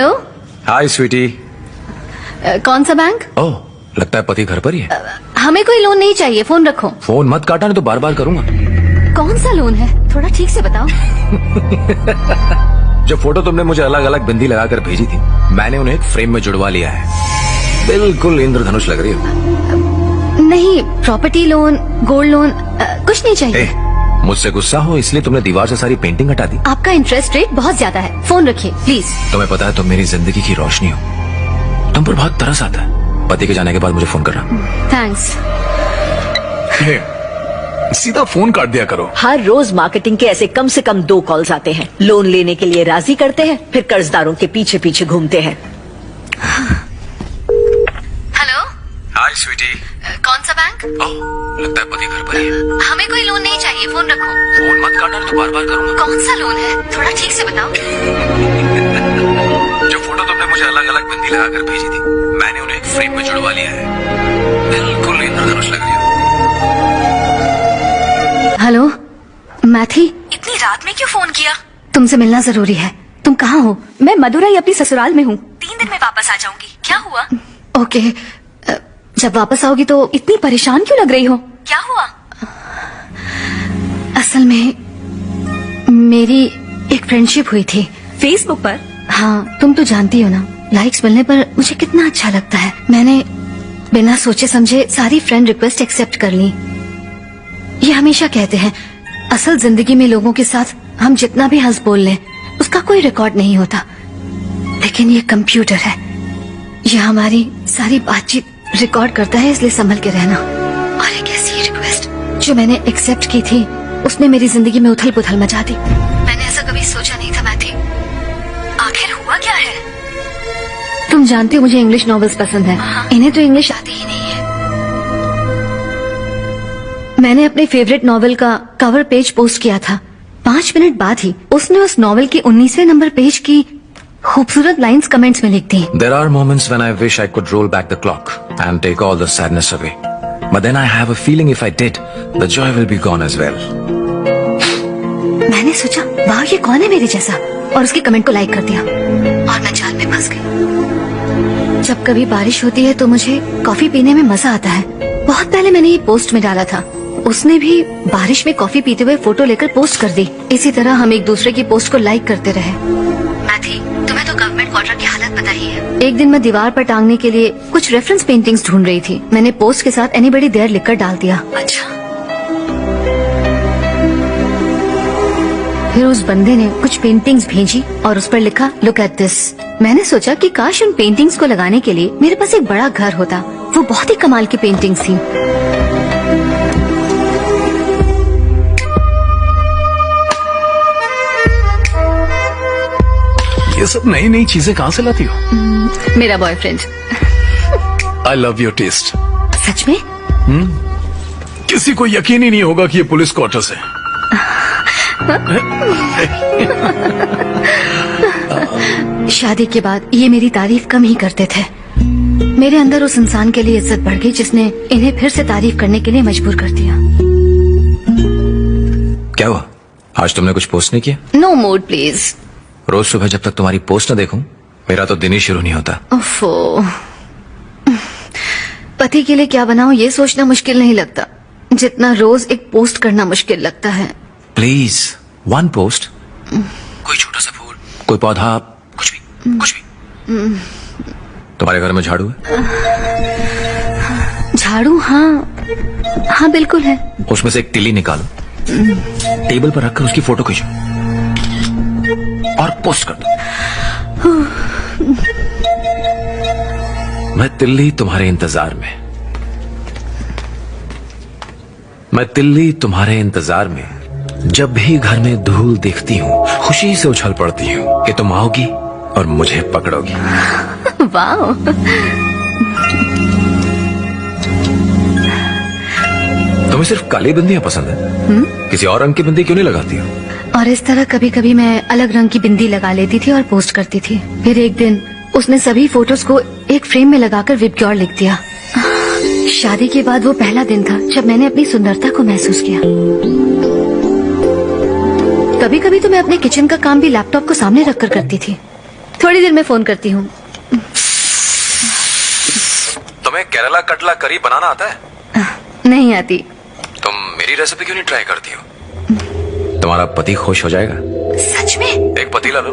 Hello. हाय स्वीटी। कौन सा bank? ओह, लगता है पति घर पर ही है। हमें कोई लोन नहीं चाहिए, फोन रखो। फोन मत काटा, नहीं तो बार बार करूंगा। कौन सा लोन है, थोड़ा ठीक से बताओ। जो फोटो तुमने मुझे अलग अलग बिंदी लगाकर भेजी थी, मैंने उन्हें एक फ्रेम में जुड़वा लिया है। बिल्कुल इंद्रधनुष लग रही हो। नहीं, प्रॉपर्टी लोन, गोल्ड लोन, कुछ नहीं चाहिए। मुझसे गुस्सा हो इसलिए तुमने दीवार से सारी पेंटिंग हटा दी। आपका इंटरेस्ट रेट बहुत ज्यादा है, फोन रखिए प्लीज। तुम्हें पता है तुम मेरी जिंदगी की रोशनी हो, तुम पर बहुत तरस आता है। पति के जाने के बाद मुझे फोन करना। थैंक्स। सीधा फोन काट दिया करो। हर रोज मार्केटिंग के ऐसे कम से कम 2 कॉल्स आते हैं। लोन लेने के लिए राजी करते हैं, फिर कर्जदारों के पीछे पीछे घूमते हैं। हेलो। हाय स्वीटी। कौन सा बैंक? ओह, लगता है पति घर पर ही है। हमें कोई लोन नहीं चाहिए, फोन रखो। फोन मत काटना, नहीं तो बार बार करूंगा। कौन सा लोन है, थोड़ा ठीक से बताओ। जो फोटो तुमने मुझे अलग अलग बिंदी लगाकर भेजी थी, मैंने उन्हें एक फ्रेम में जुड़वा लिया है। बिल्कुल इंद्रधनुष लग रही हो। हेलो, मैं थी। इतनी रात में क्यों फोन किया? तुमसे मिलना जरूरी है। तुम कहाँ हो? मैं मदुरई अपनी ससुराल में हूँ। 3 दिन में वापस आ जाऊंगी। क्या हुआ? ओके, जब वापस आओगी तो इतनी परेशान क्यों लग रही हो? क्या हुआ? असल में मेरी एक फ्रेंडशिप हुई थी फेसबुक पर? हाँ, तुम तो जानती हो ना, लाइक्स मिलने पर मुझे कितना अच्छा लगता है। मैंने बिना सोचे समझे सारी फ्रेंड रिक्वेस्ट एक्सेप्ट कर ली। ये हमेशा कहते हैं, असल जिंदगी में लोगों के साथ हम जितना भी हंस बोल लें, उसका कोई रिकॉर्ड नहीं होता। लेकिन ये कंप्यूटर है, ये हमारी सारी बातचीत रिकॉर्ड करता है, इसलिए संभल के रहना। और एक ऐसी रिक्वेस्ट जो मैंने एक्सेप्ट की थी, उसने मेरी जिंदगी में उथल पुथल मचा दी। मैंने ऐसा कभी सोचा नहीं था मैथी। आखिर हुआ क्या है? तुम जानती हो मुझे इंग्लिश नॉवेल्स पसंद है। इन्हें तो इंग्लिश आती ही नहीं है। मैंने अपने फेवरेट नॉवेल का कवर पेज पोस्ट किया था। 5 मिनट बाद ही उसने उस नॉवेल की 19वें नंबर पेज की खूबसूरत लाइंस कमेंट्स में लिख दी। There are moments when I wish I could roll back the clock and take all the sadness away. But then I have a feeling if I did, the joy will be gone as well. मैंने सोचा, वाह ये कौन है मेरे जैसा, और उसके कमेंट को लाइक कर दिया और मैं जाल में फंस गई। जब कभी बारिश होती है तो मुझे कॉफी पीने में मजा आता है। बहुत पहले मैंने ये पोस्ट में डाला था। उसने भी बारिश में कॉफी पीते हुए फोटो लेकर पोस्ट कर दी। इसी तरह हम एक दूसरे की पोस्ट को लाइक करते रहे। मैथी, तुम्हें तो गवर्नमेंट क्वार्टर की हालत पता ही है। एक दिन मैं दीवार पर टांगने के लिए कुछ रेफरेंस पेंटिंग्स ढूंढ रही थी। मैंने पोस्ट के साथ एनीबडी देयर लिखकर डाल दिया। अच्छा, फिर उस बंदे ने कुछ पेंटिंग्स भेजी और उस पर लिखा, लुक एट दिस। मैंने सोचा कि काश उन पेंटिंग्स को लगाने के लिए मेरे पास एक बड़ा घर होता। वो बहुत ही कमाल की पेंटिंग्स थी। ये सब नई नई चीजें कहाँ से लाती हो? मेरा boyfriend. I love your taste. सच में? किसी को यकीन ही नहीं होगा कि ये पुलिस क्वार्टर्स है। शादी के बाद ये मेरी तारीफ कम ही करते थे। मेरे अंदर उस इंसान के लिए इज्जत बढ़ गई जिसने इन्हें फिर से तारीफ करने के लिए मजबूर कर दिया। क्या हुआ? आज तुमने कुछ पोस्ट नहीं किया? No mood please. रोज सुबह जब तक तुम्हारी पोस्ट न देखूं, मेरा तो दिन ही शुरू नहीं होता। ओफो, पति के लिए क्या बनाऊं ये सोचना मुश्किल नहीं लगता जितना रोज एक पोस्ट करना मुश्किल लगता है। Please, 1 post. कोई छोटा सा फूल, कोई पौधा, कुछ भी, कुछ भी। तुम्हारे घर में झाड़ू है? झाड़ू? हाँ बिल्कुल है। उसमें से एक तिल्ली निकालो, टेबल पर रखकर उसकी फोटो खींचो और पोस्ट कर दो। मैं तिल्ली तुम्हारे इंतजार में, मैं तिल्ली तुम्हारे इंतजार में। जब भी घर में धूल दिखती हूँ, खुशी से उछल पड़ती हूँ कि तुम आओगी और मुझे पकड़ोगी। वाह, तुम्हें सिर्फ काली बिंदियां पसंद है? किसी और रंग की बिंदी क्यों नहीं लगाती हो? और इस तरह कभी कभी मैं अलग रंग की बिंदी लगा लेती थी और पोस्ट करती थी। फिर एक दिन उसने सभी फोटोज को एक फ्रेम में लगाकर विद योर लिख दिया। शादी के बाद वो पहला दिन था जब मैंने अपनी सुंदरता को महसूस किया। कभी कभी तो मैं अपने किचन का काम भी लैपटॉप को सामने रखकर करती थी। थोड़ी देर में फोन करती हूँ। तुम्हें केरला कटला करी बनाना आता है? नहीं आती। तुम मेरी रेसिपी क्यों नहीं ट्राई करती हो? तुम्हारा पति खुश हो जाएगा। सच में? एक पतीला लो।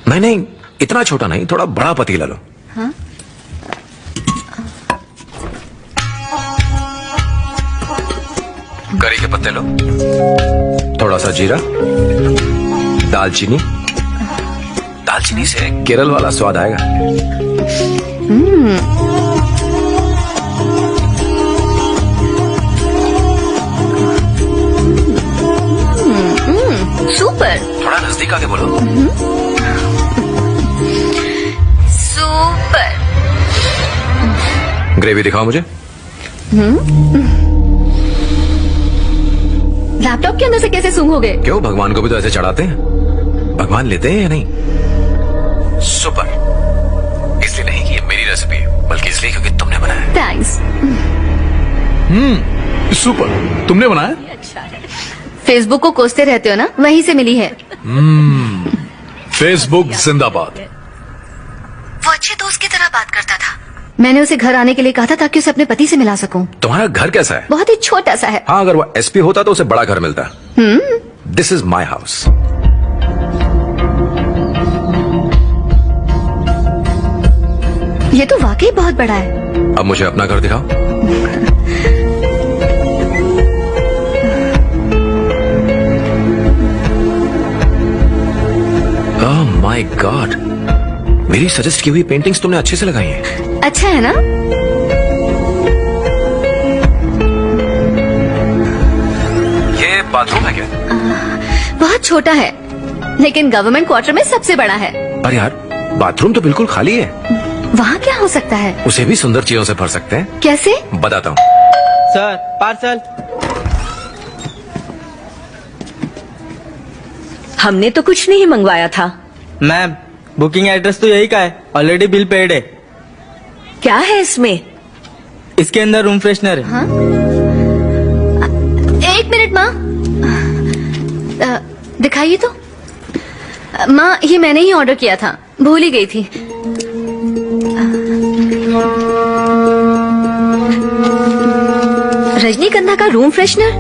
नहीं नहीं, इतना छोटा नहीं, थोड़ा बड़ा पतीला लो। हाँ? करी के पत्ते लो, थोड़ा सा जीरा, दालचीनी। दालचीनी से केरल वाला स्वाद आएगा। सुपर। थोड़ा नजदीक आके बोलो। सुपर। ग्रेवी दिखाओ मुझे। लैपटॉप के अंदर से कैसे सूंघोगे? क्यों, भगवान को भी तो ऐसे चढ़ाते हैं। भगवान लेते हैं या नहीं? सुपर। इसलिए नहीं कि ये मेरी रेसिपी है, बल्कि इसलिए क्योंकि तुमने बनाया। थैंक्स। सुपर, तुमने बनाया? फेसबुक को कोसते रहते हो ना, वहीं से मिली है। फेसबुक जिंदाबाद। वो अच्छे दोस्त की तरह बात करता था। मैंने उसे घर आने के लिए कहा था ताकि उसे अपने पति से मिला सकूं। तुम्हारा घर कैसा है? बहुत ही छोटा सा है। हाँ, अगर वो एसपी होता तो उसे बड़ा घर मिलता। This is my house. ये तो वाकई बहुत बड़ा है। अब मुझे अपना घर दिखाओ। ओह माय गॉड, मेरी सजेस्ट की हुई पेंटिंग्स तुमने अच्छे से लगाई हैं। अच्छा है ना? ये बाथरूम है क्या? बहुत छोटा है, लेकिन गवर्नमेंट क्वार्टर में सबसे बड़ा है। अरे यार, बाथरूम तो बिल्कुल खाली है। वहाँ क्या हो सकता है? उसे भी सुंदर चीजों से भर सकते हैं। कैसे? बताता हूँ। Sir, parcel. हमने तो कुछ नहीं मंगवाया था। मैम, बुकिंग एड्रेस तो यही का है, ऑलरेडी बिल पेड है। क्या है इसमें? इसके अंदर रूम फ्रेशनर है। हाँ? एक मिनट माँ, दिखाइए तो। माँ, ये मैंने ही ऑर्डर किया था, भूल ही गई थी। रजनीगंधा का रूम फ्रेशनर,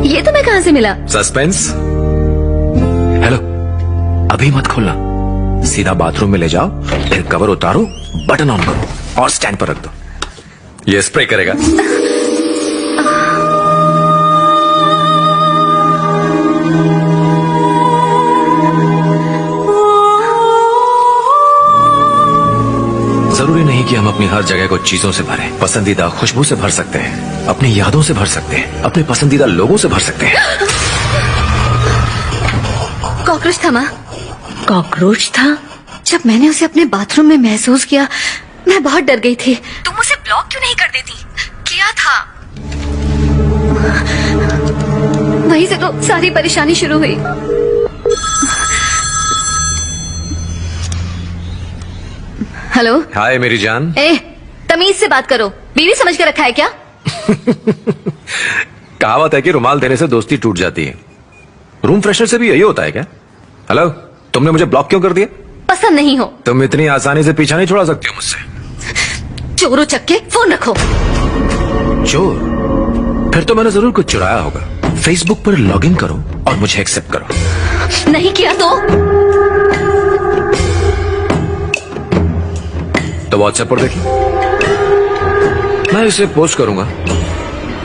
ये तो मैं कहाँ से मिला? सस्पेंस। हेलो, अभी मत खोलना, सीधा बाथरूम में ले जाओ, फिर कवर उतारो, बटन ऑन करो और स्टैंड पर रख दो। ये स्प्रे करेगा। जरूरी नहीं कि हम अपनी हर जगह को चीजों से भरें। पसंदीदा खुशबू से भर सकते हैं, अपनी यादों से भर सकते हैं, अपने पसंदीदा लोगों से भर सकते हैं। कॉकरोच था माँ। कॉकरोच था? जब मैंने उसे अपने बाथरूम में महसूस किया, मैं बहुत डर गई थी। तुम उसे ब्लॉक क्यों नहीं कर देती? किया था। वहीं से तो सारी परेशानी शुरू हुई। हेलो। हाय मेरी जान। ए, तमीज से बात करो, बीवी समझ के रखा है क्या? कहावत है कि रुमाल देने से दोस्ती टूट जाती है। रूम फ्रेशनर से भी यही होता है क्या? हेलो, तुमने मुझे ब्लॉक क्यों कर दिया? पसंद नहीं हो। तुम इतनी आसानी से पीछा नहीं छुड़ा सकती हो मुझसे। चोरों चक्के, फोन रखो। चोर? फिर तो मैंने जरूर कुछ चुराया होगा। फेसबुक पर लॉगिन करो और मुझे एक्सेप्ट करो। नहीं किया तो व्हाट्सएप पर देखिए, मैं इसे पोस्ट करूंगा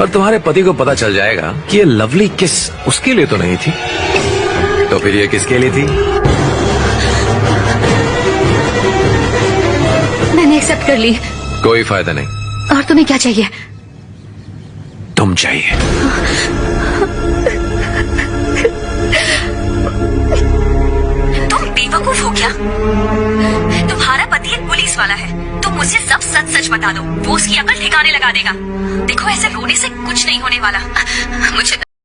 और तुम्हारे पति को पता चल जाएगा कि ये लवली किस उसके लिए तो नहीं थी, तो फिर ये किसके लिए थी? मैंने एक्सेप्ट कर ली। कोई फायदा नहीं। और तुम्हें क्या चाहिए? तुम चाहिए। तुम बेवकूफ हो क्या? तुम्हारा पति एक पुलिस वाला है, तुम मुझसे सब सच सच बता दो, वो उसकी अकल ठिकाने लगा देगा। देखो, ऐसे रोने से कुछ नहीं होने वाला। मुझे